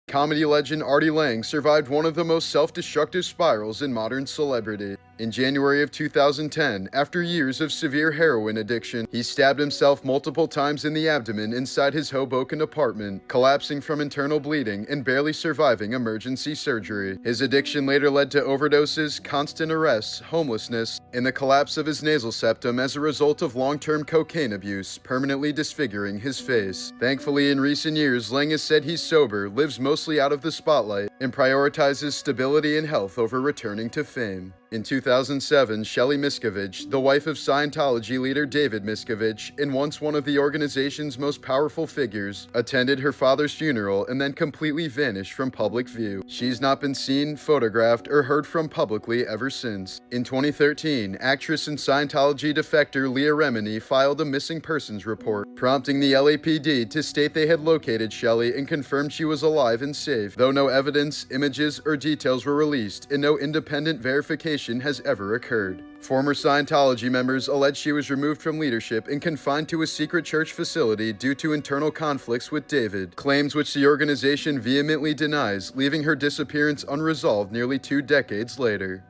Comedy legend Artie Lang survived one of the most self-destructive spirals in modern celebrity. In January of 2010, after years of severe heroin addiction, he stabbed himself multiple times in the abdomen inside his Hoboken apartment, collapsing from internal bleeding and barely surviving emergency surgery. His addiction later led to overdoses, constant arrests, homelessness, and the collapse of his nasal septum as a result of long-term cocaine abuse, permanently disfiguring his face. Thankfully, in recent years, Lang has said he's sober, lives mostly out of the spotlight, and prioritizes stability and health over returning to fame. In 2007, Shelley Miscavige, the wife of Scientology leader David Miscavige, and once one of the organization's most powerful figures, attended her father's funeral and then completely vanished from public view. She's not been seen, photographed, or heard from publicly ever since. In 2013, actress and Scientology defector Leah Remini filed a missing persons report, prompting the LAPD to state they had located Shelley and confirmed she was alive and safe, though no evidence, images, or details were released, and no independent verification has ever occurred. Former Scientology members allege she was removed from leadership and confined to a secret church facility due to internal conflicts with David, claims which the organization vehemently denies, leaving her disappearance unresolved nearly 2 decades later.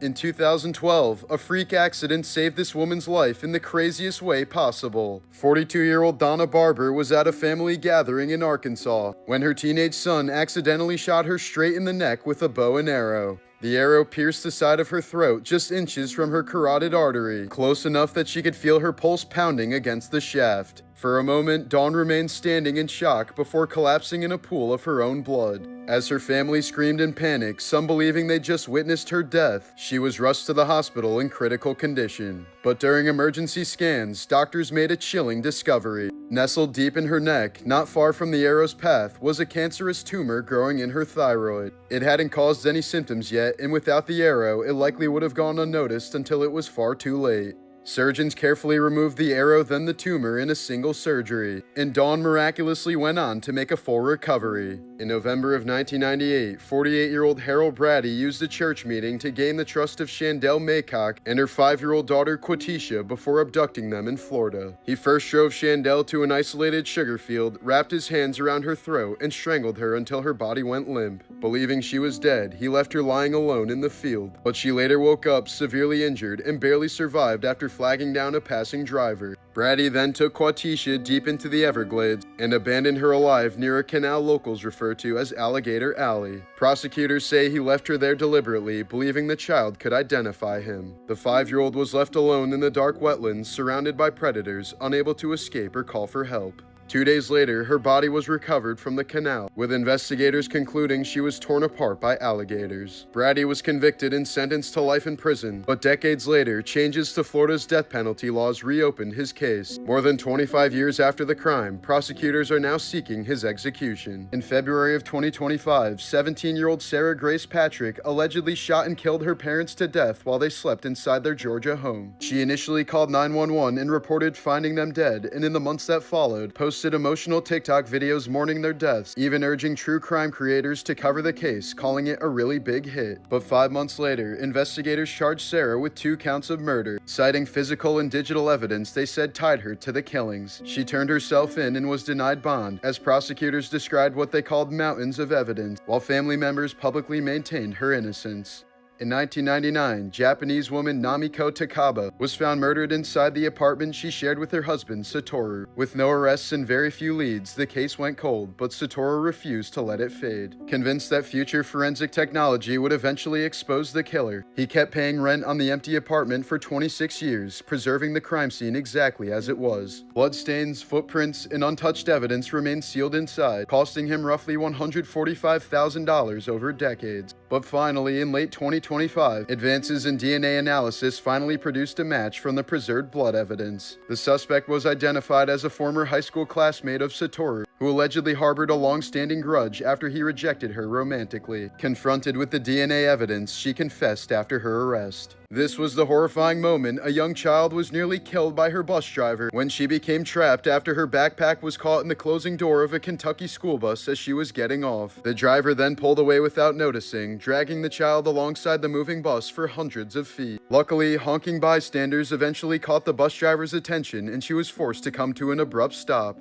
In 2012, a freak accident saved this woman's life in the craziest way possible. 42-year-old Donna Barber was at a family gathering in Arkansas when her teenage son accidentally shot her straight in the neck with a bow and arrow. The arrow pierced the side of her throat just inches from her carotid artery, close enough that she could feel her pulse pounding against the shaft. For a moment, Dawn remained standing in shock before collapsing in a pool of her own blood. As her family screamed in panic, some believing they just witnessed her death, she was rushed to the hospital in critical condition. But during emergency scans, doctors made a chilling discovery. Nestled deep in her neck, not far from the arrow's path, was a cancerous tumor growing in her thyroid. It hadn't caused any symptoms yet, and without the arrow, it likely would have gone unnoticed until it was far too late. Surgeons carefully removed the arrow then the tumor in a single surgery, and Dawn miraculously went on to make a full recovery. In November of 1998, 48-year-old Harold Brady used a church meeting to gain the trust of Chandel Maycock and her 5-year-old daughter Quatisha before abducting them in Florida. He first drove Chandel to an isolated sugar field, wrapped his hands around her throat, and strangled her until her body went limp. Believing she was dead, he left her lying alone in the field, but she later woke up severely injured and barely survived after flagging down a passing driver. Brady then took Quatisha deep into the Everglades and abandoned her alive near a canal locals refer to as Alligator Alley. Prosecutors say he left her there deliberately, believing the child could identify him. The 5-year-old was left alone in the dark wetlands, surrounded by predators, unable to escape or call for help. 2 days later, her body was recovered from the canal, with investigators concluding she was torn apart by alligators. Brady was convicted and sentenced to life in prison, but decades later, changes to Florida's death penalty laws reopened his case. More than 25 years after the crime, prosecutors are now seeking his execution. In February of 2025, 17-year-old Sarah Grace Patrick allegedly shot and killed her parents to death while they slept inside their Georgia home. She initially called 911 and reported finding them dead, and in the months that followed, posted emotional TikTok videos mourning their deaths, even urging true crime creators to cover the case, calling it a really big hit. But 5 months later, investigators charged Sarah with 2 counts of murder, citing physical and digital evidence they said tied her to the killings. She turned herself in and was denied bond, as prosecutors described what they called mountains of evidence, while family members publicly maintained her innocence. In 1999, Japanese woman Namiko Takaba was found murdered inside the apartment she shared with her husband, Satoru. With no arrests and very few leads, the case went cold, but Satoru refused to let it fade. Convinced that future forensic technology would eventually expose the killer, he kept paying rent on the empty apartment for 26 years, preserving the crime scene exactly as it was. Bloodstains, footprints, and untouched evidence remained sealed inside, costing him roughly $145,000 over decades. But finally, in late 2025, advances in DNA analysis finally produced a match from the preserved blood evidence. The suspect was identified as a former high school classmate of Satoru, who allegedly harbored a long-standing grudge after he rejected her romantically. Confronted with the DNA evidence, she confessed after her arrest. This was the horrifying moment a young child was nearly killed by her bus driver when she became trapped after her backpack was caught in the closing door of a Kentucky school bus as she was getting off. The driver then pulled away without noticing, dragging the child alongside the moving bus for hundreds of feet. Luckily, honking bystanders eventually caught the bus driver's attention and she was forced to come to an abrupt stop.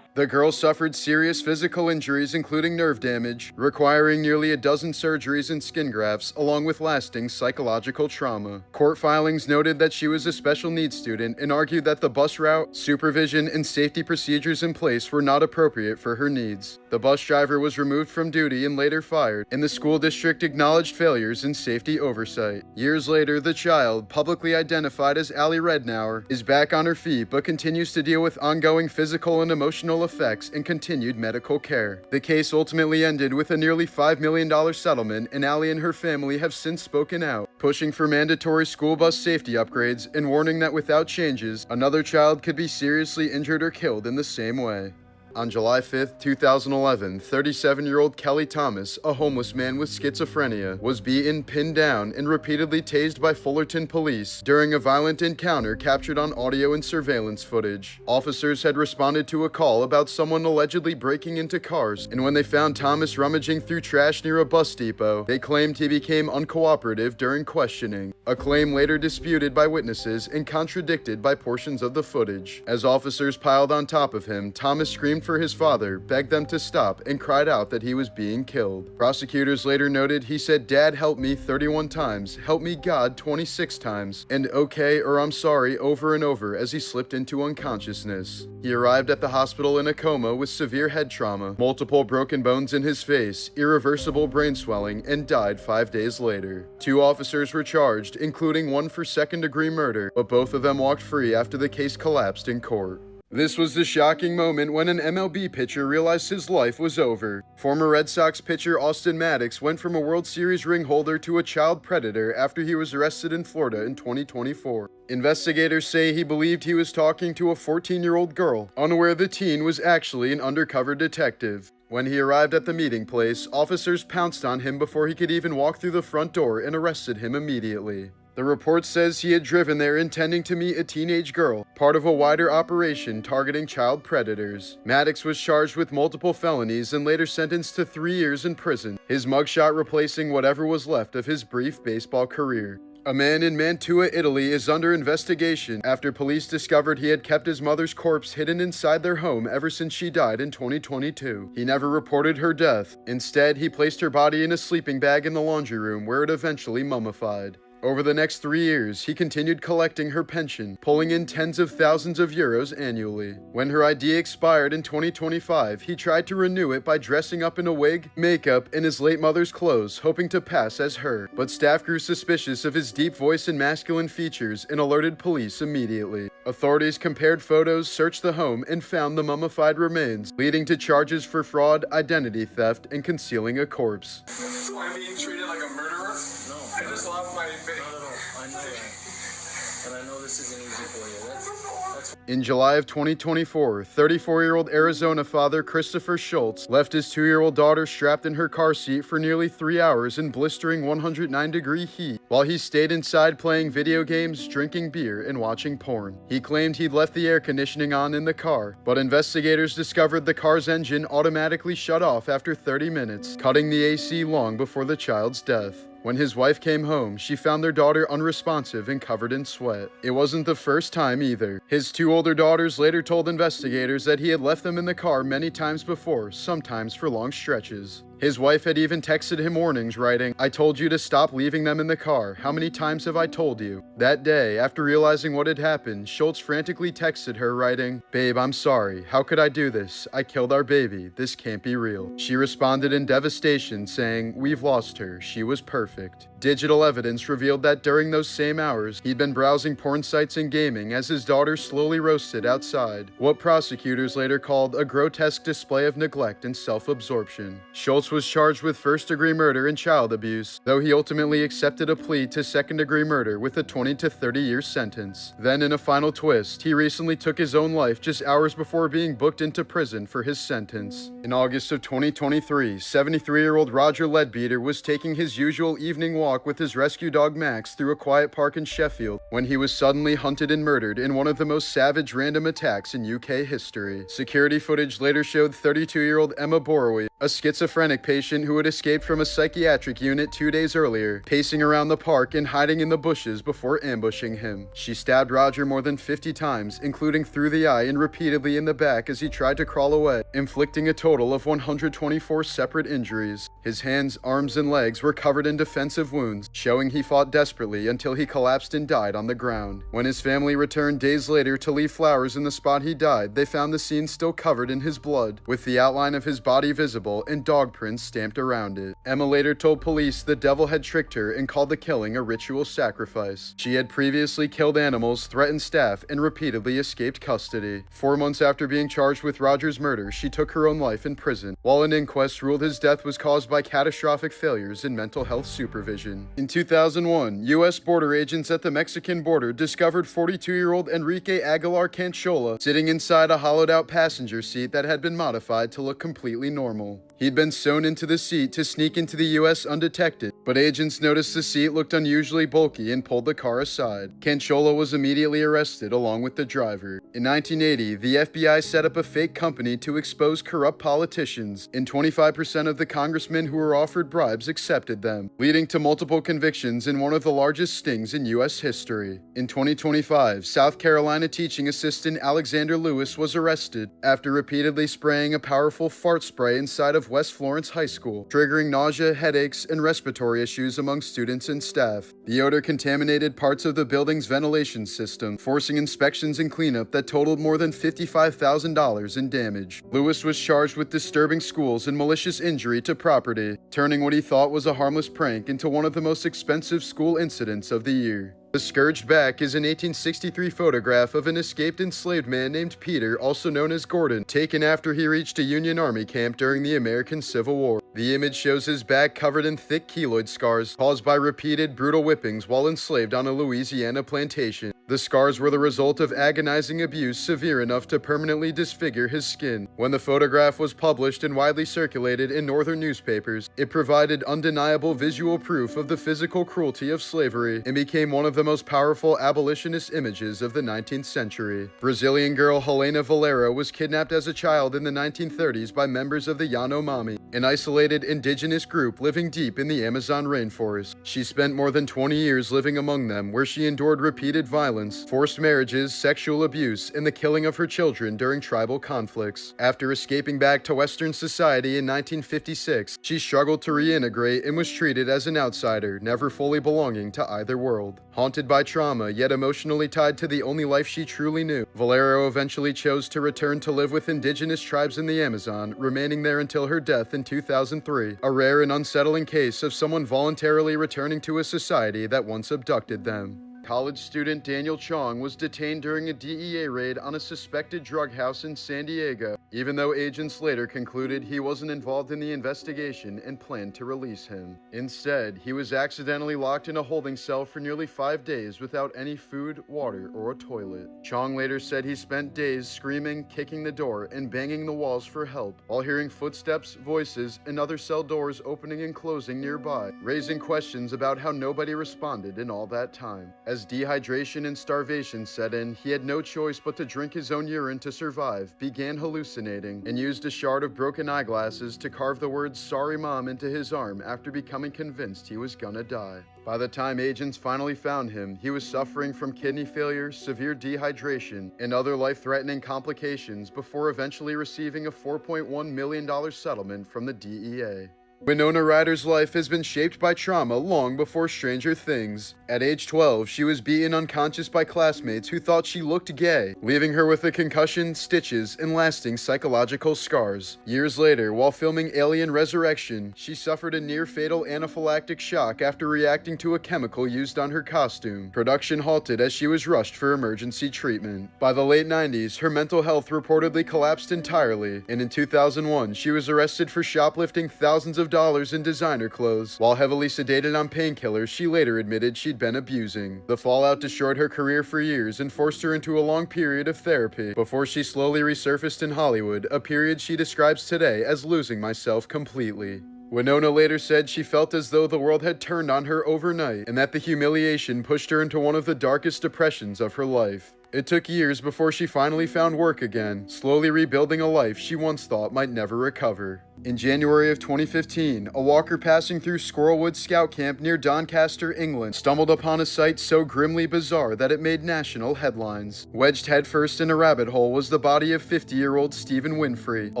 The girl suffered serious physical injuries including nerve damage, requiring nearly a dozen surgeries and skin grafts, along with lasting psychological trauma. Court filings noted that she was a special needs student and argued that the bus route, supervision, and safety procedures in place were not appropriate for her needs. The bus driver was removed from duty and later fired, and the school district acknowledged failures in safety oversight. Years later, the child, publicly identified as Allie Rednauer, is back on her feet but continues to deal with ongoing physical and emotional effects and continued medical care. The case ultimately ended with a nearly $5 million settlement, and Allie and her family have since spoken out, pushing for mandatory school bus safety upgrades and warning that without changes, another child could be seriously injured or killed in the same way. On July 5, 2011, 37-year-old Kelly Thomas, a homeless man with schizophrenia, was beaten, pinned down, and repeatedly tased by Fullerton police during a violent encounter captured on audio and surveillance footage. Officers had responded to a call about someone allegedly breaking into cars, and when they found Thomas rummaging through trash near a bus depot, they claimed he became uncooperative during questioning, a claim later disputed by witnesses and contradicted by portions of the footage. As officers piled on top of him, Thomas screamed for his father, begged them to stop, and cried out that he was being killed. Prosecutors later noted he said, "Dad, help me," 31 times, "Help me, God," 26 times, and "Okay" or "I'm sorry" over and over as he slipped into unconsciousness. He arrived at the hospital in a coma with severe head trauma, multiple broken bones in his face, irreversible brain swelling, and died 5 days later. 2 officers were charged, including one for second-degree murder, but both of them walked free after the case collapsed in court. This was the shocking moment when an MLB pitcher realized his life was over. Former Red Sox pitcher Austin Maddox went from a World Series ring holder to a child predator after he was arrested in Florida in 2024. Investigators say he believed he was talking to a 14-year-old girl, unaware the teen was actually an undercover detective. When he arrived at the meeting place, officers pounced on him before he could even walk through the front door and arrested him immediately. The report says he had driven there intending to meet a teenage girl, part of a wider operation targeting child predators. Maddox was charged with multiple felonies and later sentenced to 3 years in prison, his mugshot replacing whatever was left of his brief baseball career. A man in Mantua, Italy is under investigation after police discovered he had kept his mother's corpse hidden inside their home ever since she died in 2022. He never reported her death. Instead, he placed her body in a sleeping bag in the laundry room where it eventually mummified. Over the next 3 years, he continued collecting her pension, pulling in tens of thousands of euros annually. When her ID expired in 2025, he tried to renew it by dressing up in a wig, makeup, and his late mother's clothes, hoping to pass as her. But staff grew suspicious of his deep voice and masculine features and alerted police immediately. Authorities compared photos, searched the home, and found the mummified remains, leading to charges for fraud, identity theft, and concealing a corpse. Am I being treated like a murderer? No. I just lost my face. Not at all. I know that. And I know this isn't easy for you. That's In July of 2024, 34-year-old Arizona father Christopher Schultz left his 2-year-old daughter strapped in her car seat for nearly 3 hours in blistering 109-degree heat while he stayed inside playing video games, drinking beer, and watching porn. He claimed he'd left the air conditioning on in the car, but investigators discovered the car's engine automatically shut off after 30 minutes, cutting the AC long before the child's death. When his wife came home, she found their daughter unresponsive and covered in sweat. It wasn't the first time either. His 2 older daughters later told investigators that he had left them in the car many times before, sometimes for long stretches. His wife had even texted him warnings, writing, "I told you to stop leaving them in the car. How many times have I told you?" That day, after realizing what had happened, Schultz frantically texted her, writing, "Babe, I'm sorry. How could I do this? I killed our baby. This can't be real." She responded in devastation, saying, "We've lost her. She was perfect." Digital evidence revealed that during those same hours, he'd been browsing porn sites and gaming as his daughter slowly roasted outside, what prosecutors later called a grotesque display of neglect and self-absorption. Schultz was charged with first-degree murder and child abuse, though he ultimately accepted a plea to second-degree murder with a 20 to 30-year sentence. Then, in a final twist, he recently took his own life just hours before being booked into prison for his sentence. In August of 2023, 73-year-old Roger Leadbeater was taking his usual evening walk walk with his rescue dog Max through a quiet park in Sheffield when he was suddenly hunted and murdered in one of the most savage random attacks in UK history. Security footage later showed 32-year-old Emma Boroway, a schizophrenic patient who had escaped from a psychiatric unit 2 days earlier, pacing around the park and hiding in the bushes before ambushing him. She stabbed Roger more than 50 times, including through the eye and repeatedly in the back as he tried to crawl away, inflicting a total of 124 separate injuries. His hands, arms, and legs were covered in defensive wounds, showing he fought desperately until he collapsed and died on the ground. When his family returned days later to leave flowers in the spot he died, they found the scene still covered in his blood, with the outline of his body visible and dog prints stamped around it. Emma later told police the devil had tricked her and called the killing a ritual sacrifice. She had previously killed animals, threatened staff, and repeatedly escaped custody. 4 months after being charged with Roger's murder, she took her own life in prison, while an inquest ruled his death was caused by catastrophic failures in mental health supervision. In 2001, U.S. border agents at the Mexican border discovered 42-year-old Enrique Aguilar Canchola sitting inside a hollowed-out passenger seat that had been modified to look completely normal. He'd been sewn into the seat to sneak into the U.S. undetected, but agents noticed the seat looked unusually bulky and pulled the car aside. Canchola was immediately arrested along with the driver. In 1980, the FBI set up a fake company to expose corrupt politicians, and 25% of the congressmen who were offered bribes accepted them, leading to multiple convictions in one of the largest stings in U.S. history. In 2025, South Carolina teaching assistant Alexander Lewis was arrested after repeatedly spraying a powerful fart spray inside of West Florence High School, triggering nausea, headaches, and respiratory issues among students and staff. The odor contaminated parts of the building's ventilation system, forcing inspections and cleanup that totaled more than $55,000 in damage. Lewis was charged with disturbing schools and malicious injury to property, turning what he thought was a harmless prank into one of the most expensive school incidents of the year. The scourged back is an 1863 photograph of an escaped enslaved man named Peter, also known as Gordon, taken after he reached a Union Army camp during the American Civil War. The image shows his back covered in thick keloid scars caused by repeated brutal whippings while enslaved on a Louisiana plantation. The scars were the result of agonizing abuse severe enough to permanently disfigure his skin. When the photograph was published and widely circulated in northern newspapers, it provided undeniable visual proof of the physical cruelty of slavery and became one of the most powerful abolitionist images of the 19th century. Brazilian girl Helena Valera was kidnapped as a child in the 1930s by members of the Yanomami, an isolated indigenous group living deep in the Amazon rainforest. She spent more than 20 years living among them, where she endured repeated violence, forced marriages, sexual abuse, and the killing of her children during tribal conflicts. After escaping back to Western society in 1956, she struggled to reintegrate and was treated as an outsider, never fully belonging to either world. Haunted by trauma, yet emotionally tied to the only life she truly knew, Valero eventually chose to return to live with indigenous tribes in the Amazon, remaining there until her death in 2003, a rare and unsettling case of someone voluntarily returning to a society that once abducted them. College student Daniel Chong was detained during a DEA raid on a suspected drug house in San Diego, even though agents later concluded he wasn't involved in the investigation and planned to release him. Instead, he was accidentally locked in a holding cell for nearly 5 days without any food, water, or a toilet. Chong later said he spent days screaming, kicking the door, and banging the walls for help, while hearing footsteps, voices, and other cell doors opening and closing nearby, raising questions about how nobody responded in all that time. As dehydration and starvation set in, he had no choice but to drink his own urine to survive, began hallucinating, and used a shard of broken eyeglasses to carve the words "Sorry Mom" into his arm after becoming convinced he was gonna die. By the time agents finally found him, he was suffering from kidney failure, severe dehydration, and other life-threatening complications before eventually receiving a $4.1 million settlement from the DEA. Winona Ryder's life has been shaped by trauma long before Stranger Things. At age 12, she was beaten unconscious by classmates who thought she looked gay, leaving her with a concussion, stitches, and lasting psychological scars. Years later, while filming Alien Resurrection, she suffered a near-fatal anaphylactic shock after reacting to a chemical used on her costume. Production halted as she was rushed for emergency treatment. By the late 90s, her mental health reportedly collapsed entirely, and in 2001, she was arrested for shoplifting thousands of dollars in designer clothes. While heavily sedated on painkillers she later admitted she'd been abusing. The fallout destroyed her career for years and forced her into a long period of therapy before she slowly resurfaced in Hollywood, a period she describes today as losing myself completely. Winona later said she felt as though the world had turned on her overnight and that the humiliation pushed her into one of the darkest depressions of her life. It took years before she finally found work again, slowly rebuilding a life she once thought might never recover. In January of 2015, a walker passing through Squirrelwood Scout Camp near Doncaster, England, stumbled upon a sight so grimly bizarre that it made national headlines. Wedged headfirst in a rabbit hole was the body of 50-year-old Stephen Winfrey, a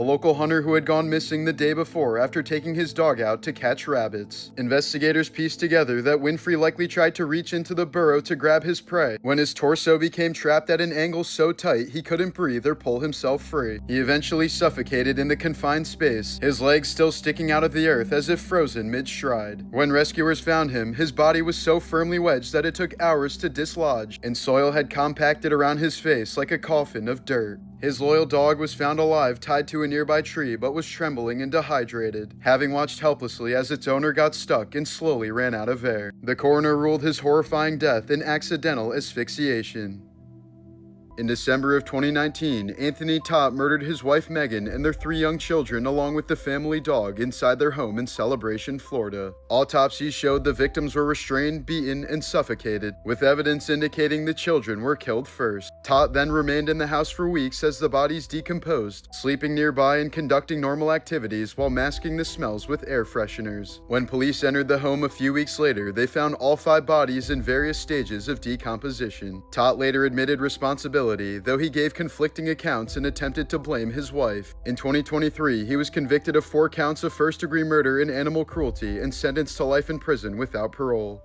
local hunter who had gone missing the day before after taking his dog out to catch rabbits. Investigators pieced together that Winfrey likely tried to reach into the burrow to grab his prey when his torso became trapped at an angle so tight he couldn't breathe or pull himself free. He eventually suffocated in the confined space, his legs still sticking out of the earth as if frozen mid-stride. When rescuers found him, his body was so firmly wedged that it took hours to dislodge, and soil had compacted around his face like a coffin of dirt. His loyal dog was found alive tied to a nearby tree but was trembling and dehydrated, having watched helplessly as its owner got stuck and slowly ran out of air. The coroner ruled his horrifying death an accidental asphyxiation. In December of 2019, Anthony Topp murdered his wife Megan and their 3 young children along with the family dog inside their home in Celebration, Florida. Autopsies showed the victims were restrained, beaten, and suffocated, with evidence indicating the children were killed first. Topp then remained in the house for weeks as the bodies decomposed, sleeping nearby and conducting normal activities while masking the smells with air fresheners. When police entered the home a few weeks later, they found all 5 bodies in various stages of decomposition. Topp later admitted responsibility, though he gave conflicting accounts and attempted to blame his wife. In 2023, he was convicted of 4 counts of first-degree murder and animal cruelty and sentenced to life in prison without parole.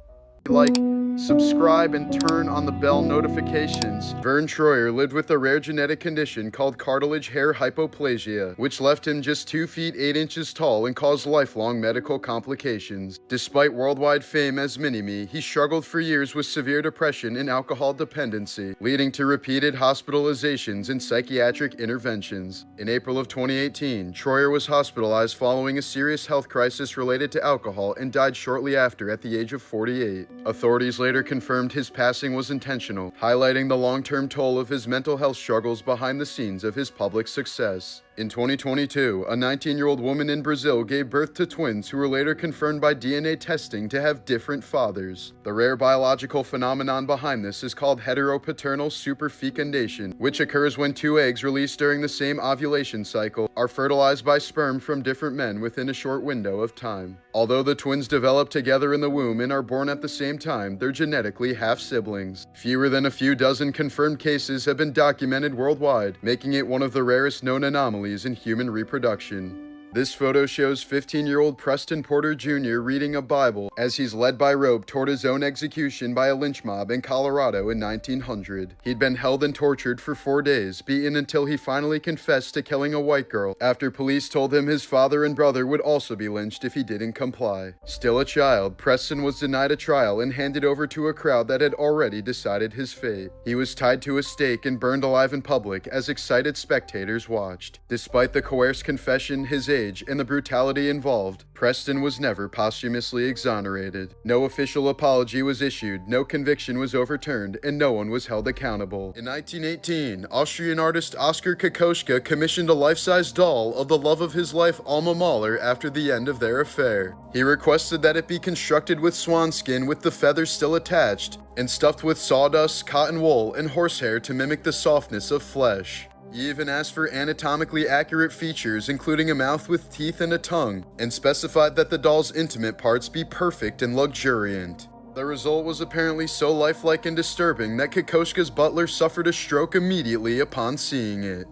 Like, subscribe, and turn on the bell notifications. Vern Troyer lived with a rare genetic condition called cartilage hair hypoplasia, which left him just 2 feet 8 inches tall and caused lifelong medical complications. Despite worldwide fame as Mini-Me, he struggled for years with severe depression and alcohol dependency, leading to repeated hospitalizations and psychiatric interventions. In April of 2018, Troyer was hospitalized following a serious health crisis related to alcohol and died shortly after at the age of 48. Authorities later confirmed his passing was intentional, highlighting the long-term toll of his mental health struggles behind the scenes of his public success. In 2022, a 19-year-old woman in Brazil gave birth to twins who were later confirmed by DNA testing to have different fathers. The rare biological phenomenon behind this is called heteropaternal superfecundation, which occurs when 2 eggs released during the same ovulation cycle are fertilized by sperm from different men within a short window of time. Although the twins develop together in the womb and are born at the same time, they're genetically half-siblings. Fewer than a few dozen confirmed cases have been documented worldwide, making it one of the rarest known anomalies in human reproduction. This photo shows 15-year-old Preston Porter Jr. reading a Bible as he's led by rope toward his own execution by a lynch mob in Colorado in 1900. He'd been held and tortured for 4 days, beaten until he finally confessed to killing a white girl after police told him his father and brother would also be lynched if he didn't comply. Still a child, Preston was denied a trial and handed over to a crowd that had already decided his fate. He was tied to a stake and burned alive in public as excited spectators watched. Despite the coerced confession, his age, and the brutality involved, Preston was never posthumously exonerated. No official apology was issued, no conviction was overturned, and no one was held accountable. In 1918, Austrian artist Oskar Kokoschka commissioned a life-size doll of the love of his life Alma Mahler after the end of their affair. He requested that it be constructed with swan skin with the feathers still attached, and stuffed with sawdust, cotton wool, and horsehair to mimic the softness of flesh. He even asked for anatomically accurate features, including a mouth with teeth and a tongue, and specified that the doll's intimate parts be perfect and luxuriant. The result was apparently so lifelike and disturbing that Kokoschka's butler suffered a stroke immediately upon seeing it.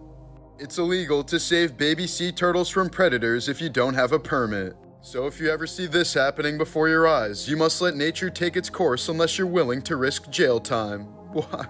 It's illegal to save baby sea turtles from predators if you don't have a permit. So if you ever see this happening before your eyes, you must let nature take its course unless you're willing to risk jail time. Why?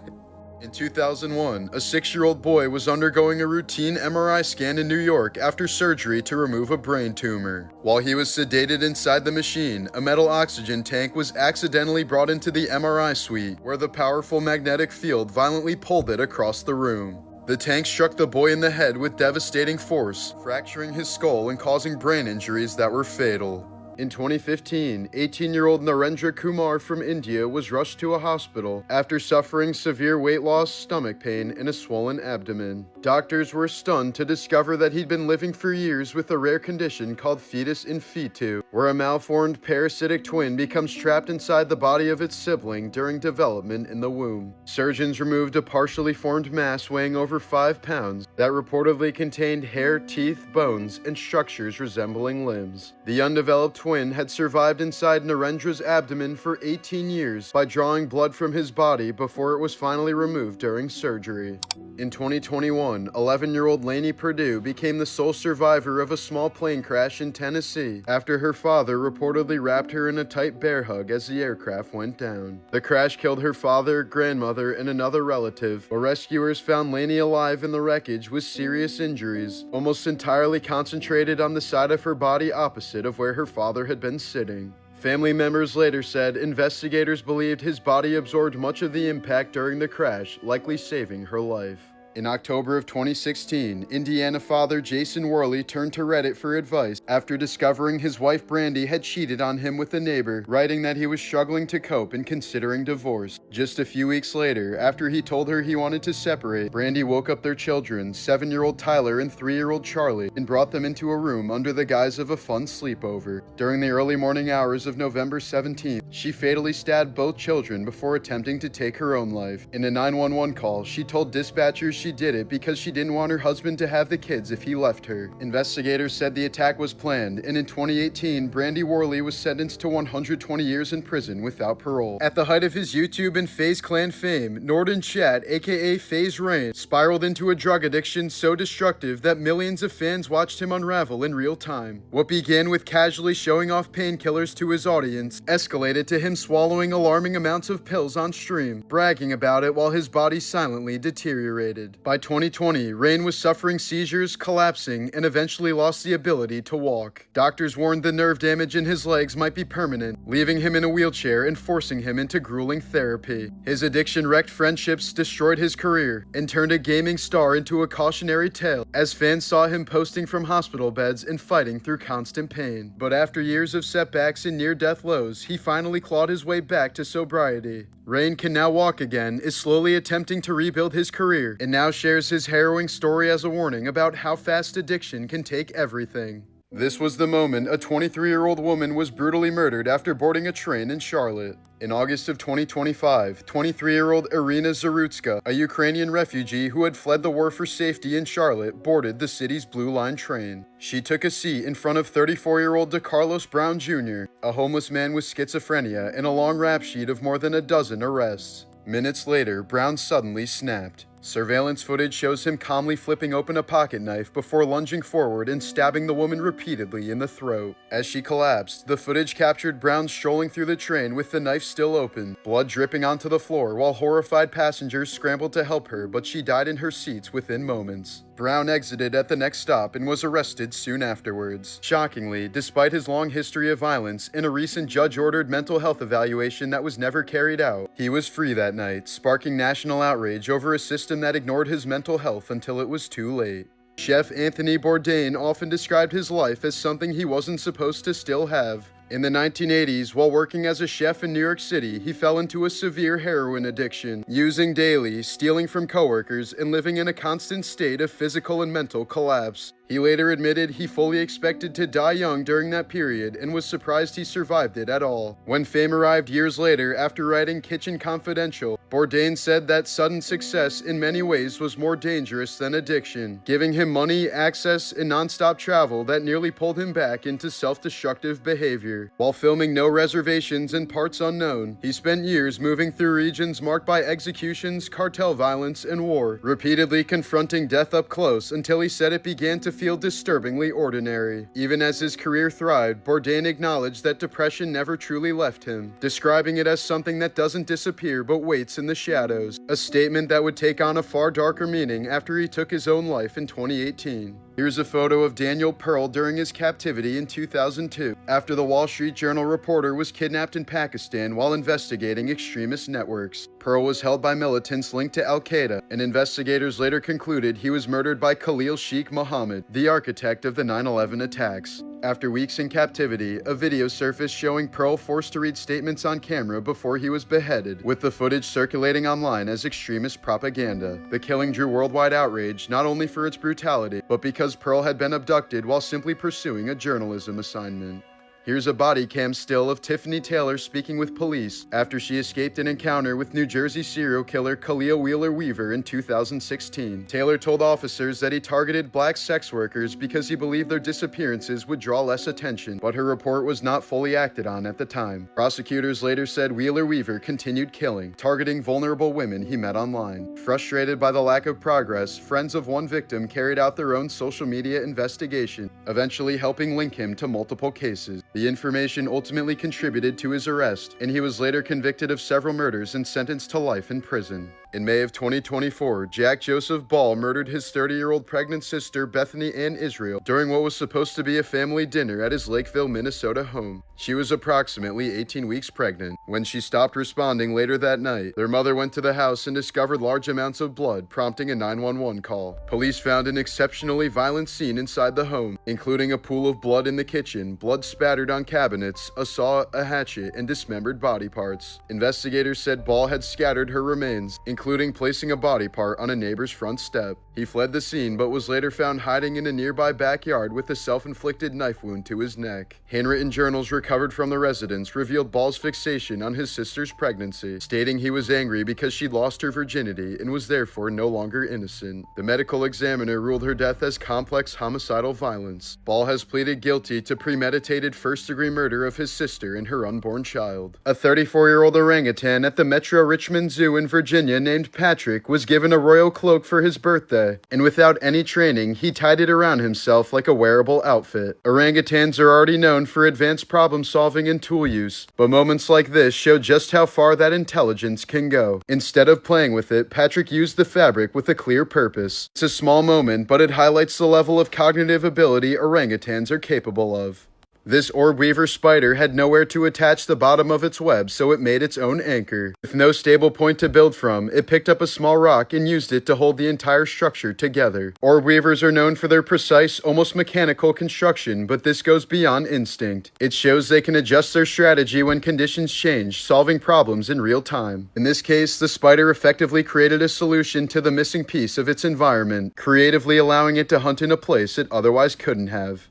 In 2001, a 6-year-old boy was undergoing a routine MRI scan in New York after surgery to remove a brain tumor. While he was sedated inside the machine, a metal oxygen tank was accidentally brought into the MRI suite, where the powerful magnetic field violently pulled it across the room. The tank struck the boy in the head with devastating force, fracturing his skull and causing brain injuries that were fatal. In 2015, 18-year-old Narendra Kumar from India was rushed to a hospital after suffering severe weight loss, stomach pain, and a swollen abdomen. Doctors were stunned to discover that he'd been living for years with a rare condition called fetus in fetu, where a malformed parasitic twin becomes trapped inside the body of its sibling during development in the womb. Surgeons removed a partially formed mass weighing over 5 pounds that reportedly contained hair, teeth, bones, and structures resembling limbs. The undeveloped twin had survived inside Narendra's abdomen for 18 years by drawing blood from his body before it was finally removed during surgery. In 2021, 11-year-old Lainey Perdue became the sole survivor of a small plane crash in Tennessee after her father reportedly wrapped her in a tight bear hug as the aircraft went down. The crash killed her father, grandmother, and another relative, but rescuers found Lainey alive in the wreckage with serious injuries, almost entirely concentrated on the side of her body opposite of where her father had been sitting. Family members later said investigators believed his body absorbed much of the impact during the crash, likely saving her life. In October of 2016, Indiana father Jason Worley turned to Reddit for advice after discovering his wife Brandy had cheated on him with a neighbor, writing that he was struggling to cope and considering divorce. Just a few weeks later, after he told her he wanted to separate, Brandy woke up their children, 7-year-old Tyler and 3-year-old Charlie, and brought them into a room under the guise of a fun sleepover. During the early morning hours of November 17th, she fatally stabbed both children before attempting to take her own life. In a 911 call, she told dispatchers she did it because she didn't want her husband to have the kids if he left her. Investigators said the attack was planned, and in 2018, Brandy Worley was sentenced to 120 years in prison without parole. At the height of his YouTube and FaZe Clan fame, Norden Chat, aka FaZe Rain, spiraled into a drug addiction so destructive that millions of fans watched him unravel in real time. What began with casually showing off painkillers to his audience escalated to him swallowing alarming amounts of pills on stream, bragging about it while his body silently deteriorated. By 2020, Rain was suffering seizures, collapsing, and eventually lost the ability to walk. Doctors warned the nerve damage in his legs might be permanent, leaving him in a wheelchair and forcing him into grueling therapy. His addiction wrecked friendships, destroyed his career, and turned a gaming star into a cautionary tale as fans saw him posting from hospital beds and fighting through constant pain. But after years of setbacks and near-death lows, he finally clawed his way back to sobriety. Rain can now walk again, is slowly attempting to rebuild his career, and now shares his harrowing story as a warning about how fast addiction can take everything. This was the moment a 23-year-old woman was brutally murdered after boarding a train in Charlotte. In August of 2025, 23-year-old Irina Zarutska, a Ukrainian refugee who had fled the war for safety in Charlotte, boarded the city's Blue Line train. She took a seat in front of 34-year-old DeCarlos Brown Jr., a homeless man with schizophrenia and a long rap sheet of more than a dozen arrests. Minutes later, Brown suddenly snapped. Surveillance footage shows him calmly flipping open a pocket knife before lunging forward and stabbing the woman repeatedly in the throat. As she collapsed, the footage captured Brown strolling through the train with the knife still open, blood dripping onto the floor while horrified passengers scrambled to help her, but she died in her seats within moments. Brown exited at the next stop and was arrested soon afterwards. Shockingly, despite his long history of violence and a recent judge-ordered mental health evaluation that was never carried out, he was free that night, sparking national outrage over a system that ignored his mental health until it was too late. Chef Anthony Bourdain often described his life as something he wasn't supposed to still have. In the 1980s, while working as a chef in New York City, he fell into a severe heroin addiction, using daily, stealing from coworkers, and living in a constant state of physical and mental collapse. He later admitted he fully expected to die young during that period and was surprised he survived it at all. When fame arrived years later after writing Kitchen Confidential, Bourdain said that sudden success in many ways was more dangerous than addiction, giving him money, access, and non-stop travel that nearly pulled him back into self-destructive behavior. While filming No Reservations and Parts Unknown, he spent years moving through regions marked by executions, cartel violence, and war, repeatedly confronting death up close until he said it began to feel disturbingly ordinary. Even as his career thrived, Bourdain acknowledged that depression never truly left him, describing it as something that doesn't disappear but waits in the shadows, a statement that would take on a far darker meaning after he took his own life in 2018. Here's a photo of Daniel Pearl during his captivity in 2002, after the Wall Street Journal reporter was kidnapped in Pakistan while investigating extremist networks. Pearl was held by militants linked to Al-Qaeda, and investigators later concluded he was murdered by Khalil Sheikh Mohammed, the architect of the 9/11 attacks. After weeks in captivity, a video surfaced showing Pearl forced to read statements on camera before he was beheaded, with the footage circulating online as extremist propaganda. The killing drew worldwide outrage, not only for its brutality, but because Pearl had been abducted while simply pursuing a journalism assignment. Here's a body cam still of Tiffany Taylor speaking with police after she escaped an encounter with New Jersey serial killer Khalil Wheeler Weaver in 2016. Taylor told officers that he targeted black sex workers because he believed their disappearances would draw less attention, but her report was not fully acted on at the time. Prosecutors later said Wheeler Weaver continued killing, targeting vulnerable women he met online. Frustrated by the lack of progress, friends of one victim carried out their own social media investigation, eventually helping link him to multiple cases. The information ultimately contributed to his arrest, and he was later convicted of several murders and sentenced to life in prison. In May of 2024, Jack Joseph Ball murdered his 30-year-old pregnant sister Bethany Ann Israel during what was supposed to be a family dinner at his Lakeville, Minnesota home. She was approximately 18 weeks pregnant. When she stopped responding later that night, their mother went to the house and discovered large amounts of blood, prompting a 911 call. Police found an exceptionally violent scene inside the home, including a pool of blood in the kitchen, blood spattered on cabinets, a saw, a hatchet, and dismembered body parts. Investigators said Ball had scattered her remains, including placing a body part on a neighbor's front step. He fled the scene but was later found hiding in a nearby backyard with a self-inflicted knife wound to his neck. Handwritten journals recovered from the residence revealed Ball's fixation on his sister's pregnancy, stating he was angry because she lost her virginity and was therefore no longer innocent. The medical examiner ruled her death as complex homicidal violence. Ball has pleaded guilty to premeditated first-degree murder of his sister and her unborn child. A 34-year-old orangutan at the Metro Richmond Zoo in Virginia named Patrick was given a royal cloak for his birthday, and without any training, he tied it around himself like a wearable outfit. Orangutans are already known for advanced problem solving and tool use, but moments like this show just how far that intelligence can go. Instead of playing with it, Patrick used the fabric with a clear purpose. It's a small moment, but it highlights the level of cognitive ability orangutans are capable of. This orb weaver spider had nowhere to attach the bottom of its web, so it made its own anchor. With no stable point to build from, it picked up a small rock and used it to hold the entire structure together. Orb weavers are known for their precise, almost mechanical construction, but this goes beyond instinct. It shows they can adjust their strategy when conditions change, solving problems in real time. In this case, the spider effectively created a solution to the missing piece of its environment, creatively allowing it to hunt in a place it otherwise couldn't have.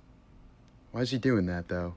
Why is he doing that, though?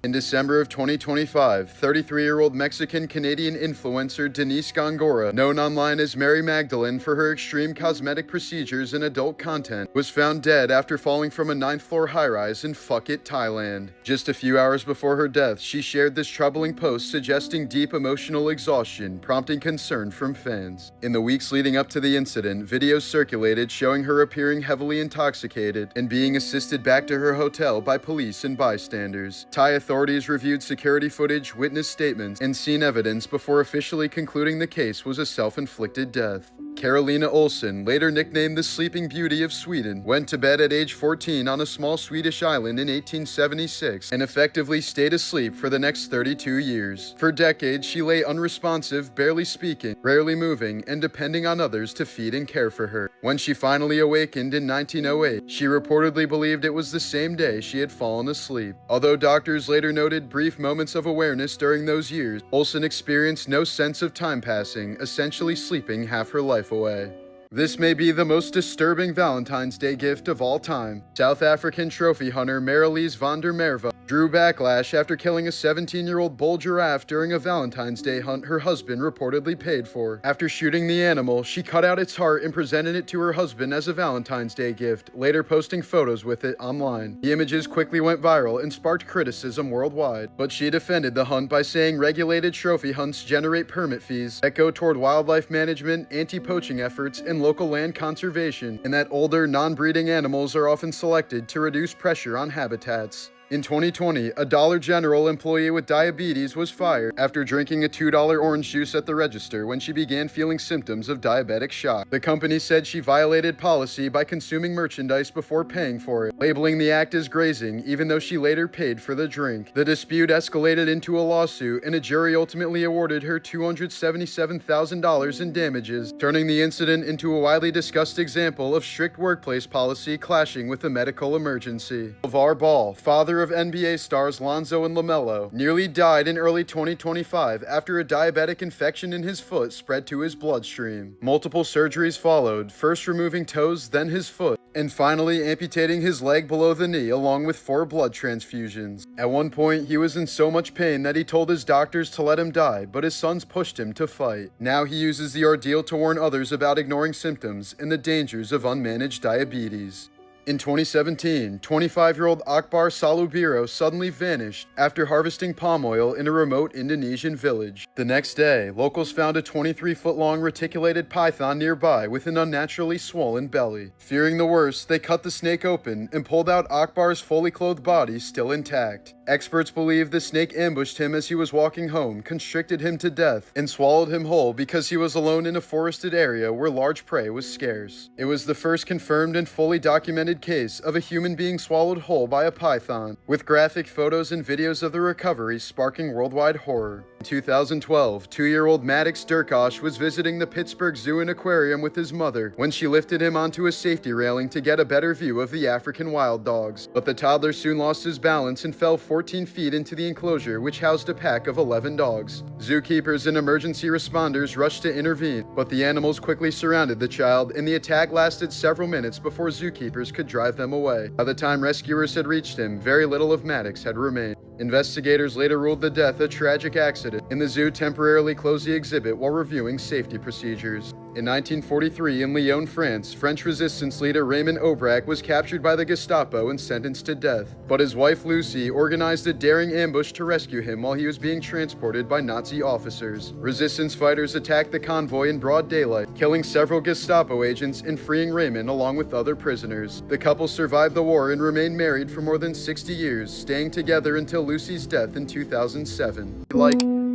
In December of 2025, 33-year-old Mexican-Canadian influencer Denise Gongora, known online as Mary Magdalene for her extreme cosmetic procedures and adult content, was found dead after falling from a 9th-floor high-rise in Phuket, Thailand. Just a few hours before her death, she shared this troubling post suggesting deep emotional exhaustion, prompting concern from fans. In the weeks leading up to the incident, videos circulated showing her appearing heavily intoxicated and being assisted back to her hotel by police and bystanders. Thai authorities reviewed security footage, witness statements, and scene evidence before officially concluding the case was a self-inflicted death. Carolina Olsen, later nicknamed the Sleeping Beauty of Sweden, went to bed at age 14 on a small Swedish island in 1876 and effectively stayed asleep for the next 32 years. For decades, she lay unresponsive, barely speaking, rarely moving, and depending on others to feed and care for her. When she finally awakened in 1908, she reportedly believed it was the same day she had fallen asleep. Although doctors later noted brief moments of awareness during those years, Olsen experienced no sense of time passing, essentially sleeping half her life away. This may be the most disturbing Valentine's Day gift of all time. South African trophy hunter Marilise van der Merwe drew backlash after killing a 17-year-old bull giraffe during a Valentine's Day hunt her husband reportedly paid for. After shooting the animal, she cut out its heart and presented it to her husband as a Valentine's Day gift, later posting photos with it online. The images quickly went viral and sparked criticism worldwide, but she defended the hunt by saying regulated trophy hunts generate permit fees that go toward wildlife management, anti-poaching efforts, and local land conservation, and that older, non-breeding animals are often selected to reduce pressure on habitats. In 2020, a Dollar General employee with diabetes was fired after drinking a $2 orange juice at the register when she began feeling symptoms of diabetic shock. The company said she violated policy by consuming merchandise before paying for it, labeling the act as grazing even though she later paid for the drink. The dispute escalated into a lawsuit, and a jury ultimately awarded her $277,000 in damages, turning the incident into a widely discussed example of strict workplace policy clashing with a medical emergency. LeVar Ball, father of NBA stars Lonzo and LaMelo, nearly died in early 2025 after a diabetic infection in his foot spread to his bloodstream. Multiple surgeries followed, first removing toes, then his foot, and finally amputating his leg below the knee along with 4 blood transfusions. At one point, he was in so much pain that he told his doctors to let him die, but his sons pushed him to fight. Now he uses the ordeal to warn others about ignoring symptoms and the dangers of unmanaged diabetes. In 2017, 25-year-old Akbar Salubiro suddenly vanished after harvesting palm oil in a remote Indonesian village. The next day, locals found a 23-foot-long reticulated python nearby with an unnaturally swollen belly. Fearing the worst, they cut the snake open and pulled out Akbar's fully clothed body still intact. Experts believe the snake ambushed him as he was walking home, constricted him to death, and swallowed him whole because he was alone in a forested area where large prey was scarce. It was the first confirmed and fully documented case of a human being swallowed whole by a python, with graphic photos and videos of the recovery sparking worldwide horror. In 2012, 2-year-old Maddox Durkosh was visiting the Pittsburgh Zoo and Aquarium with his mother when she lifted him onto a safety railing to get a better view of the African wild dogs. But the toddler soon lost his balance and fell 14 feet into the enclosure, which housed a pack of 11 dogs. Zookeepers and emergency responders rushed to intervene, but the animals quickly surrounded the child, and the attack lasted several minutes before zookeepers could drive them away. By the time rescuers had reached him, very little of Maddox had remained. Investigators later ruled the death a tragic accident, and the zoo temporarily closed the exhibit while reviewing safety procedures. In 1943, in Lyon, France, French resistance leader Raymond Aubrac was captured by the Gestapo and sentenced to death. But his wife Lucy organized a daring ambush to rescue him while he was being transported by Nazi officers. Resistance fighters attacked the convoy in broad daylight, killing several Gestapo agents and freeing Raymond along with other prisoners. The couple survived the war and remained married for more than 60 years, staying together until Lucy's death in 2007.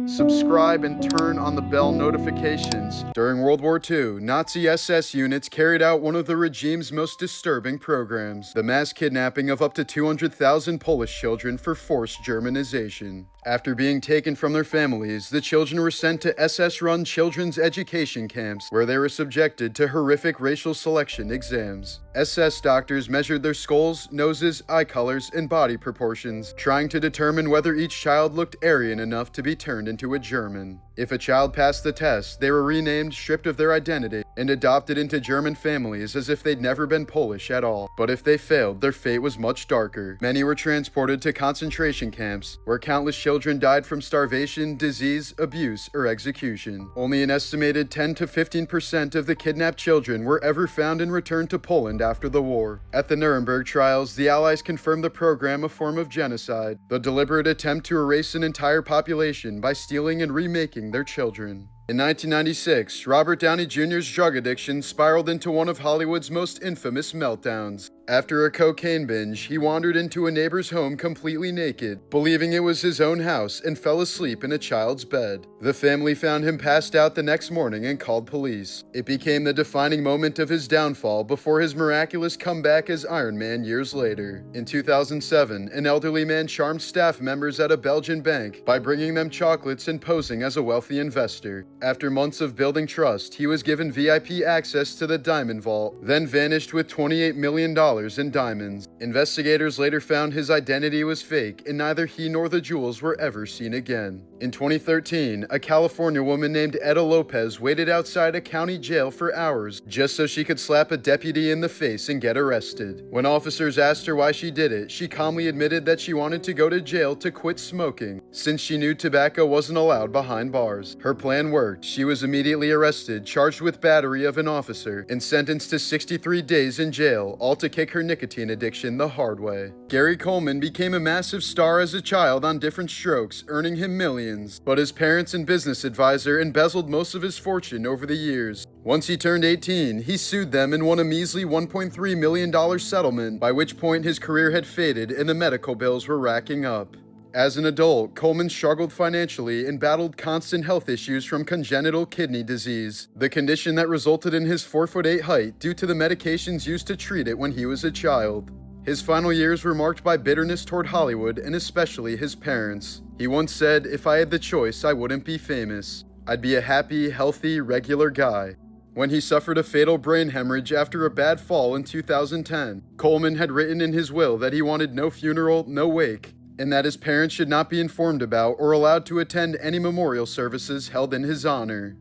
Subscribe and turn on the bell notifications. During World War II, Nazi SS units carried out one of the regime's most disturbing programs, the mass kidnapping of up to 200,000 Polish children for forced Germanization. After being taken from their families, the children were sent to SS-run children's education camps, where they were subjected to horrific racial selection exams. SS doctors measured their skulls, noses, eye colors, and body proportions, trying to determine whether each child looked Aryan enough to be turned into a German. If a child passed the test, they were renamed, stripped of their identity, and adopted into German families as if they'd never been Polish at all. But if they failed, their fate was much darker. Many were transported to concentration camps, where countless children died from starvation, disease, abuse, or execution. Only an estimated 10 to 15% of the kidnapped children were ever found and returned to Poland after the war. At the Nuremberg trials, the Allies confirmed the program a form of genocide, the deliberate attempt to erase an entire population by stealing and remaking their children. In 1996, Robert Downey Jr.'s drug addiction spiraled into one of Hollywood's most infamous meltdowns. After a cocaine binge, he wandered into a neighbor's home completely naked, believing it was his own house, and fell asleep in a child's bed. The family found him passed out the next morning and called police. It became the defining moment of his downfall before his miraculous comeback as Iron Man years later. In 2007, an elderly man charmed staff members at a Belgian bank by bringing them chocolates and posing as a wealthy investor. After months of building trust, he was given VIP access to the Diamond Vault, then vanished with $28 million in diamonds. Investigators later found his identity was fake, and neither he nor the jewels were ever seen again. In 2013, a California woman named Etta Lopez waited outside a county jail for hours just so she could slap a deputy in the face and get arrested. When officers asked her why she did it, she calmly admitted that she wanted to go to jail to quit smoking, since she knew tobacco wasn't allowed behind bars. Her plan worked. She was immediately arrested, charged with battery of an officer, and sentenced to 63 days in jail, all to kick her nicotine addiction the hard way. Gary Coleman became a massive star as a child on Different Strokes, earning him millions, but his parents and business advisor embezzled most of his fortune over the years. Once he turned 18, he sued them and won a measly $1.3 million settlement, by which point his career had faded and the medical bills were racking up. As an adult, Coleman struggled financially and battled constant health issues from congenital kidney disease, the condition that resulted in his 4'8" height due to the medications used to treat it when he was a child. His final years were marked by bitterness toward Hollywood and especially his parents. He once said, "If I had the choice, I wouldn't be famous. I'd be a happy, healthy, regular guy." When he suffered a fatal brain hemorrhage after a bad fall in 2010, Coleman had written in his will that he wanted no funeral, no wake, and that his parents should not be informed about or allowed to attend any memorial services held in his honor.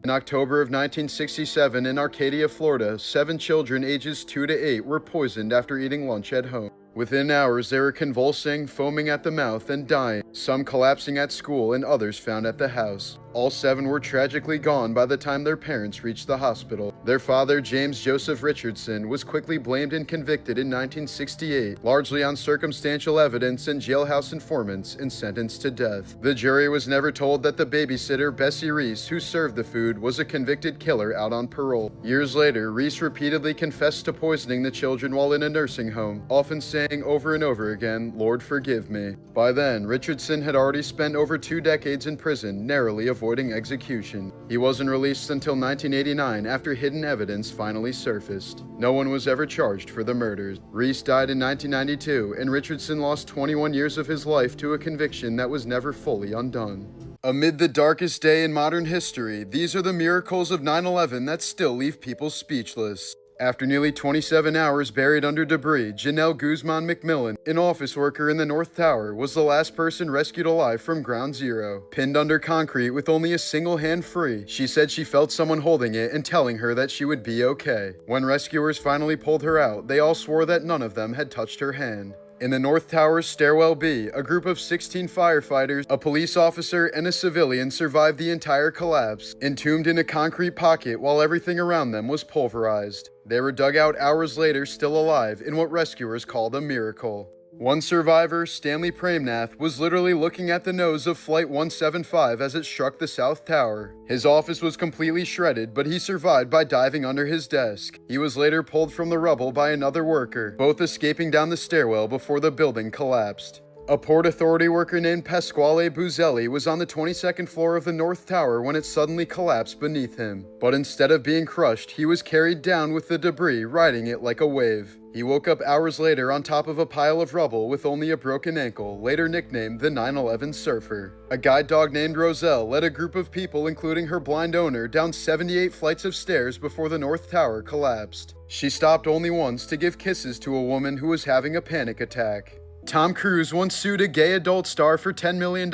In October of 1967 in Arcadia, Florida, 7 children ages 2 to 8 were poisoned after eating lunch at home. Within hours, they were convulsing, foaming at the mouth, and dying, some collapsing at school and others found at the house. All 7 were tragically gone by the time their parents reached the hospital. Their father, James Joseph Richardson, was quickly blamed and convicted in 1968, largely on circumstantial evidence and jailhouse informants, and sentenced to death. The jury was never told that the babysitter, Bessie Reese, who served the food, was a convicted killer out on parole. Years later, Reese repeatedly confessed to poisoning the children while in a nursing home, often saying over and over again, "Lord, forgive me." By then, Richardson had already spent over 2 decades in prison, narrowly avoiding execution. He wasn't released until 1989 after hidden evidence finally surfaced. No one was ever charged for the murders. Reese died in 1992, and Richardson lost 21 years of his life to a conviction that was never fully undone. Amid the darkest day in modern history, these are the miracles of 9/11 that still leave people speechless. After nearly 27 hours buried under debris, Janelle Guzman McMillan, an office worker in the North Tower, was the last person rescued alive from Ground Zero. Pinned under concrete with only a single hand free, she said she felt someone holding it and telling her that she would be okay. When rescuers finally pulled her out, they all swore that none of them had touched her hand. In the North Tower's Stairwell B, a group of 16 firefighters, a police officer, and a civilian survived the entire collapse, entombed in a concrete pocket while everything around them was pulverized. They were dug out hours later still alive in what rescuers called a miracle. One survivor, Stanley Premnath, was literally looking at the nose of Flight 175 as it struck the South Tower. His office was completely shredded, but he survived by diving under his desk. He was later pulled from the rubble by another worker, both escaping down the stairwell before the building collapsed. A Port Authority worker named Pasquale Buzelli was on the 22nd floor of the North Tower when it suddenly collapsed beneath him. But instead of being crushed, he was carried down with the debris, riding it like a wave. He woke up hours later on top of a pile of rubble with only a broken ankle, later nicknamed the 9/11 Surfer. A guide dog named Roselle led a group of people, including her blind owner, down 78 flights of stairs before the North Tower collapsed. She stopped only once to give kisses to a woman who was having a panic attack. Tom Cruise once sued a gay adult star for $10 million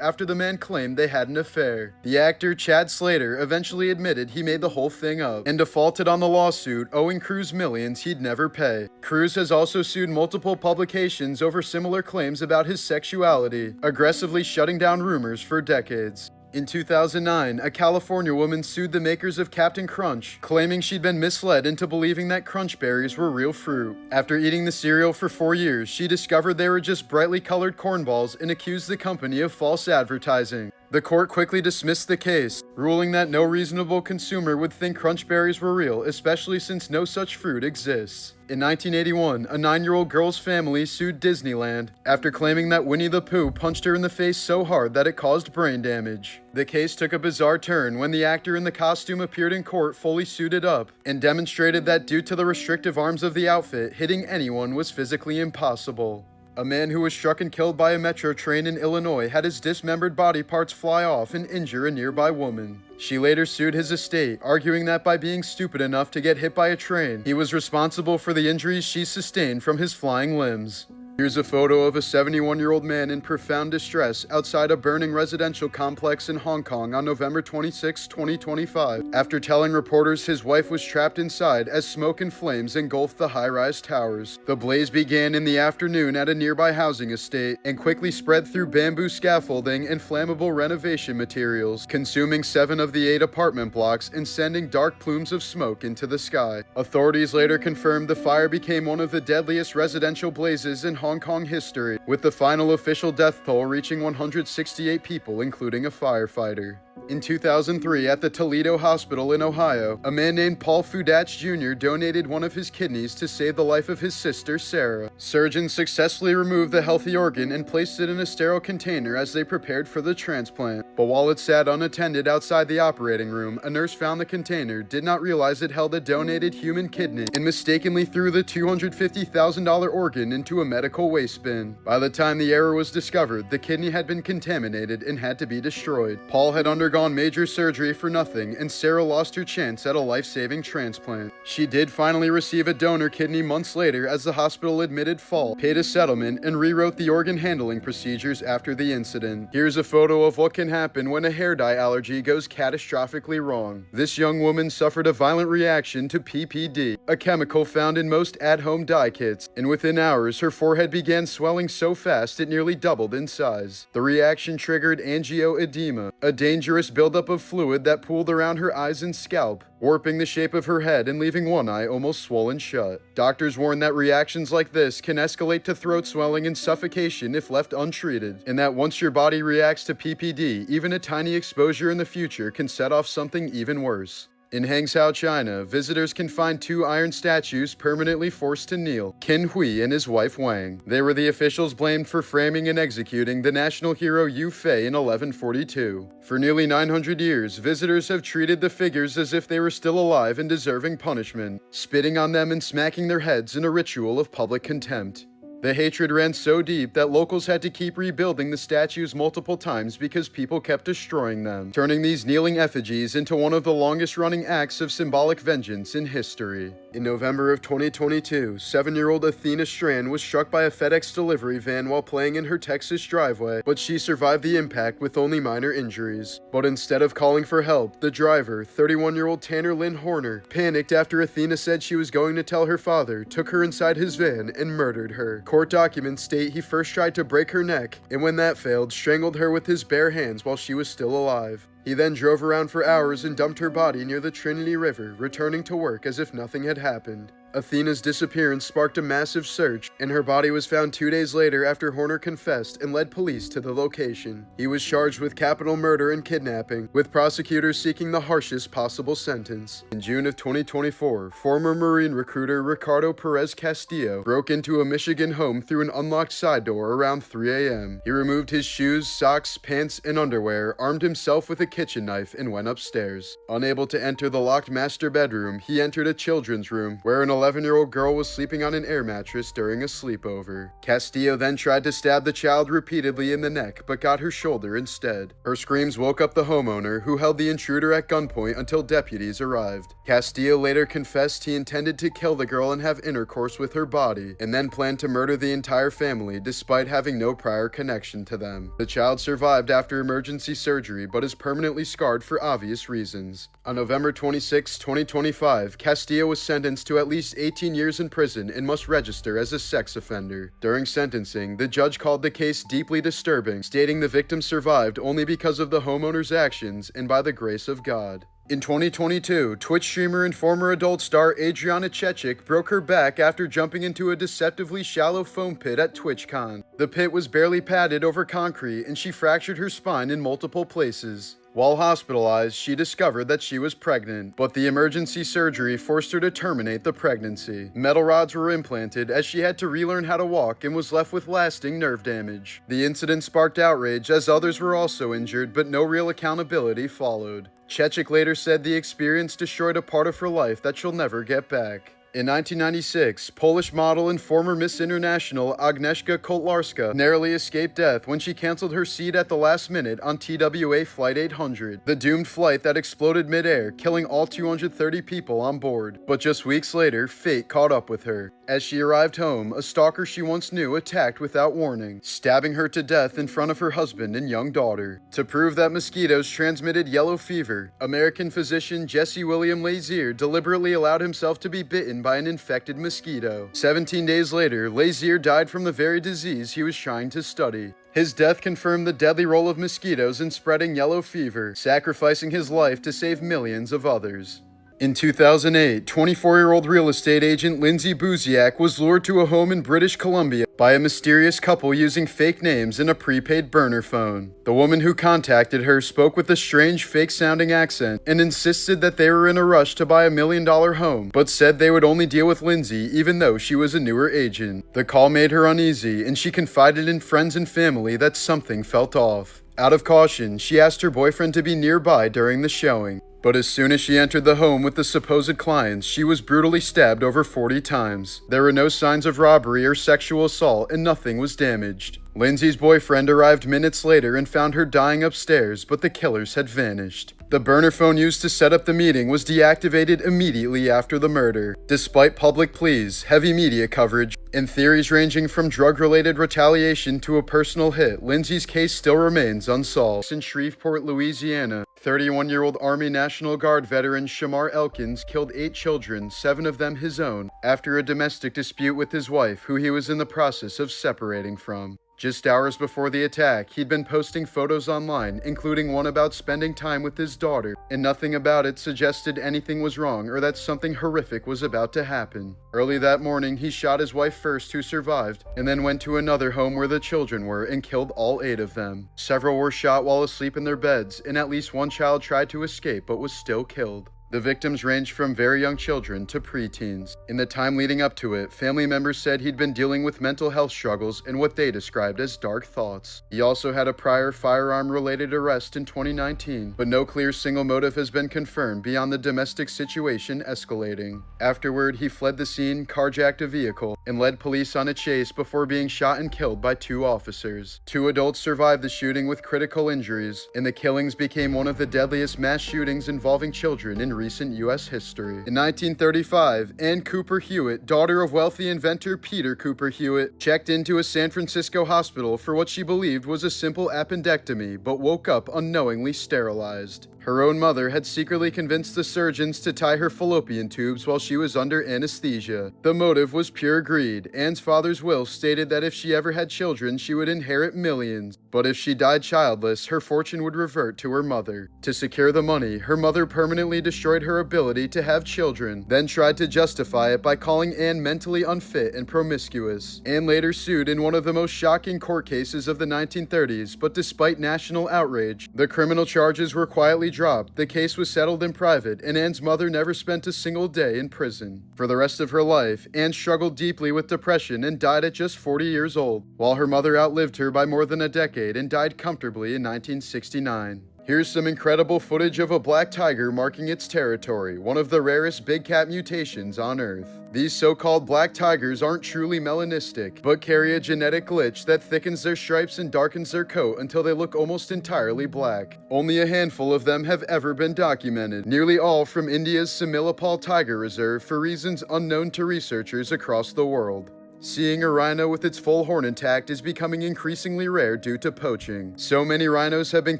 after the man claimed they had an affair. The actor Chad Slater eventually admitted he made the whole thing up and defaulted on the lawsuit, owing Cruise millions he'd never pay. Cruise has also sued multiple publications over similar claims about his sexuality, aggressively shutting down rumors for decades. In 2009, a California woman sued the makers of Captain Crunch, claiming she'd been misled into believing that Crunch berries were real fruit. After eating the cereal for 4 years, she discovered they were just brightly colored cornballs and accused the company of false advertising. The court quickly dismissed the case, ruling that no reasonable consumer would think Crunch berries were real, especially since no such fruit exists. In 1981, a 9-year-old girl's family sued Disneyland after claiming that Winnie the Pooh punched her in the face so hard that it caused brain damage. The case took a bizarre turn when the actor in the costume appeared in court fully suited up and demonstrated that due to the restrictive arms of the outfit, hitting anyone was physically impossible. A man who was struck and killed by a metro train in Illinois had his dismembered body parts fly off and injure a nearby woman. She later sued his estate, arguing that by being stupid enough to get hit by a train, he was responsible for the injuries she sustained from his flying limbs. Here's a photo of a 71-year-old man in profound distress outside a burning residential complex in Hong Kong on November 26, 2025, after telling reporters his wife was trapped inside as smoke and flames engulfed the high-rise towers. The blaze began in the afternoon at a nearby housing estate and quickly spread through bamboo scaffolding and flammable renovation materials, consuming 7 of the 8 apartment blocks and sending dark plumes of smoke into the sky. Authorities later confirmed the fire became one of the deadliest residential blazes in Hong Kong history, with the final official death toll reaching 168 people, including a firefighter. In 2003, at the Toledo Hospital in Ohio, a man named Paul Fudach Jr. donated one of his kidneys to save the life of his sister, Sarah. Surgeons successfully removed the healthy organ and placed it in a sterile container as they prepared for the transplant. But while it sat unattended outside the operating room, a nurse found the container, did not realize it held a donated human kidney, and mistakenly threw the $250,000 organ into a medical waste bin. By the time the error was discovered, the kidney had been contaminated and had to be destroyed. Paul had undergone major surgery for nothing, and Sarah lost her chance at a life-saving transplant. She did finally receive a donor kidney months later as the hospital admitted fault, paid a settlement, and rewrote the organ handling procedures after the incident. Here's a photo of what can happen when a hair dye allergy goes catastrophically wrong. This young woman suffered a violent reaction to PPD, a chemical found in most at-home dye kits, and within hours her forehead began swelling so fast it nearly doubled in size. The reaction triggered angioedema, a dangerous buildup of fluid that pooled around her eyes and scalp, warping the shape of her head and leaving one eye almost swollen shut. Doctors warn that reactions like this can escalate to throat swelling and suffocation if left untreated, and that once your body reacts to PPD, even a tiny exposure in the future can set off something even worse. In Hangzhou, China, visitors can find two iron statues permanently forced to kneel, Qin Hui and his wife Wang. They were the officials blamed for framing and executing the national hero Yu Fei in 1142. For nearly 900 years, visitors have treated the figures as if they were still alive and deserving punishment, spitting on them and smacking their heads in a ritual of public contempt. The hatred ran so deep that locals had to keep rebuilding the statues multiple times because people kept destroying them, turning these kneeling effigies into one of the longest-running acts of symbolic vengeance in history. In November of 2022, 7-year-old Athena Strand was struck by a FedEx delivery van while playing in her Texas driveway, but she survived the impact with only minor injuries. But instead of calling for help, the driver, 31-year-old Tanner Lynn Horner, panicked after Athena said she was going to tell her father, took her inside his van, and murdered her. Court documents state he first tried to break her neck, and when that failed, strangled her with his bare hands while she was still alive. He then drove around for hours and dumped her body near the Trinity River, returning to work as if nothing had happened. Athena's disappearance sparked a massive search, and her body was found 2 days later after Horner confessed and led police to the location. He was charged with capital murder and kidnapping, with prosecutors seeking the harshest possible sentence. In June of 2024, former Marine recruiter Ricardo Perez Castillo broke into a Michigan home through an unlocked side door around 3 a.m. He removed his shoes, socks, pants, and underwear, armed himself with a kitchen knife, and went upstairs. Unable to enter the locked master bedroom, he entered a children's room where an 11-year-old girl was sleeping on an air mattress during a sleepover. Castillo then tried to stab the child repeatedly in the neck, but got her shoulder instead. Her screams woke up the homeowner, who held the intruder at gunpoint until deputies arrived. Castillo later confessed he intended to kill the girl and have intercourse with her body, and then planned to murder the entire family despite having no prior connection to them. The child survived after emergency surgery, but is permanently scarred for obvious reasons. On November 26, 2025, Castillo was sentenced to at least 18 years in prison and must register as a sex offender. During sentencing, the judge called the case deeply disturbing, stating the victim survived only because of the homeowner's actions and by the grace of God. In 2022, Twitch streamer and former adult star Adriana Chechik broke her back after jumping into a deceptively shallow foam pit at TwitchCon. The pit was barely padded over concrete and she fractured her spine in multiple places. While hospitalized, she discovered that she was pregnant, but the emergency surgery forced her to terminate the pregnancy. Metal rods were implanted as she had to relearn how to walk and was left with lasting nerve damage. The incident sparked outrage as others were also injured, but no real accountability followed. Chechik later said the experience destroyed a part of her life that she'll never get back. In 1996, Polish model and former Miss International Agnieszka Kotlarska narrowly escaped death when she canceled her seat at the last minute on TWA Flight 800, the doomed flight that exploded midair, killing all 230 people on board. But just weeks later, fate caught up with her. As she arrived home, a stalker she once knew attacked without warning, stabbing her to death in front of her husband and young daughter. To prove that mosquitoes transmitted yellow fever, American physician Jesse William Lazier deliberately allowed himself to be bitten by an infected mosquito. 17 days later, Lazier died from the very disease he was trying to study. His death confirmed the deadly role of mosquitoes in spreading yellow fever, sacrificing his life to save millions of others. In 2008, 24-year-old real estate agent Lindsay Buziak was lured to a home in British Columbia by a mysterious couple using fake names and a prepaid burner phone. The woman who contacted her spoke with a strange fake-sounding accent and insisted that they were in a rush to buy $1 million home, but said they would only deal with Lindsay even though she was a newer agent. The call made her uneasy, and she confided in friends and family that something felt off. Out of caution, she asked her boyfriend to be nearby during the showing. But as soon as she entered the home with the supposed clients, she was brutally stabbed over 40 times. There were no signs of robbery or sexual assault, and nothing was damaged. Lindsay's boyfriend arrived minutes later and found her dying upstairs, but the killers had vanished. The burner phone used to set up the meeting was deactivated immediately after the murder. Despite public pleas, heavy media coverage, and theories ranging from drug-related retaliation to a personal hit, Lindsay's case still remains unsolved. In Shreveport, Louisiana, 31-year-old Army National Guard veteran Shamar Elkins killed 8 children, 7 of them his own, after a domestic dispute with his wife, who he was in the process of separating from. Just hours before the attack, he'd been posting photos online, including one about spending time with his daughter, and nothing about it suggested anything was wrong or that something horrific was about to happen. Early that morning, he shot his wife first, who survived, and then went to another home where the children were and killed all 8 of them. Several were shot while asleep in their beds, and at least one child tried to escape but was still killed. The victims ranged from very young children to preteens. In the time leading up to it, family members said he'd been dealing with mental health struggles and what they described as dark thoughts. He also had a prior firearm-related arrest in 2019, but no clear single motive has been confirmed beyond the domestic situation escalating. Afterward, he fled the scene, carjacked a vehicle, and led police on a chase before being shot and killed by 2 officers. 2 adults survived the shooting with critical injuries, and the killings became one of the deadliest mass shootings involving children in recent U.S. history. In 1935, Ann Cooper Hewitt, daughter of wealthy inventor Peter Cooper Hewitt, checked into a San Francisco hospital for what she believed was a simple appendectomy, but woke up unknowingly sterilized. Her own mother had secretly convinced the surgeons to tie her fallopian tubes while she was under anesthesia. The motive was pure greed. Anne's father's will stated that if she ever had children, she would inherit millions. But if she died childless, her fortune would revert to her mother. To secure the money, her mother permanently destroyed her ability to have children, then tried to justify it by calling Anne mentally unfit and promiscuous. Anne later sued in one of the most shocking court cases of the 1930s, but despite national outrage, the criminal charges were quietly dropped. The case was settled in private, and Anne's mother never spent a single day in prison. For the rest of her life, Anne struggled deeply with depression and died at just 40 years old, while her mother outlived her by more than a decade and died comfortably in 1969. Here's some incredible footage of a black tiger marking its territory, one of the rarest big cat mutations on Earth. These so-called black tigers aren't truly melanistic, but carry a genetic glitch that thickens their stripes and darkens their coat until they look almost entirely black. Only a handful of them have ever been documented, nearly all from India's Similipal Tiger Reserve for reasons unknown to researchers across the world. Seeing a rhino with its full horn intact is becoming increasingly rare due to poaching. So many rhinos have been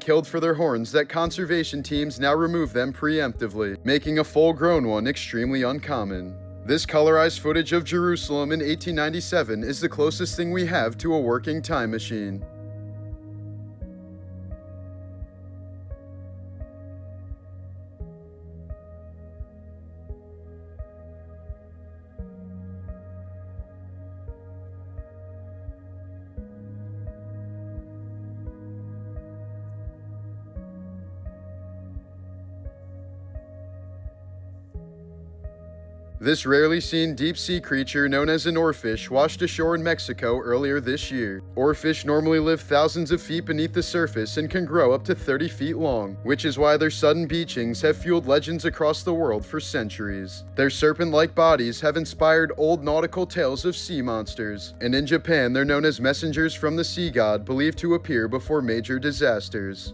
killed for their horns that conservation teams now remove them preemptively, making a full-grown one extremely uncommon. This colorized footage of Jerusalem in 1897 is the closest thing we have to a working time machine. This rarely seen deep-sea creature known as an oarfish washed ashore in Mexico earlier this year. Oarfish normally live thousands of feet beneath the surface and can grow up to 30 feet long, which is why their sudden beachings have fueled legends across the world for centuries. Their serpent-like bodies have inspired old nautical tales of sea monsters, and in Japan they're known as messengers from the sea god, believed to appear before major disasters.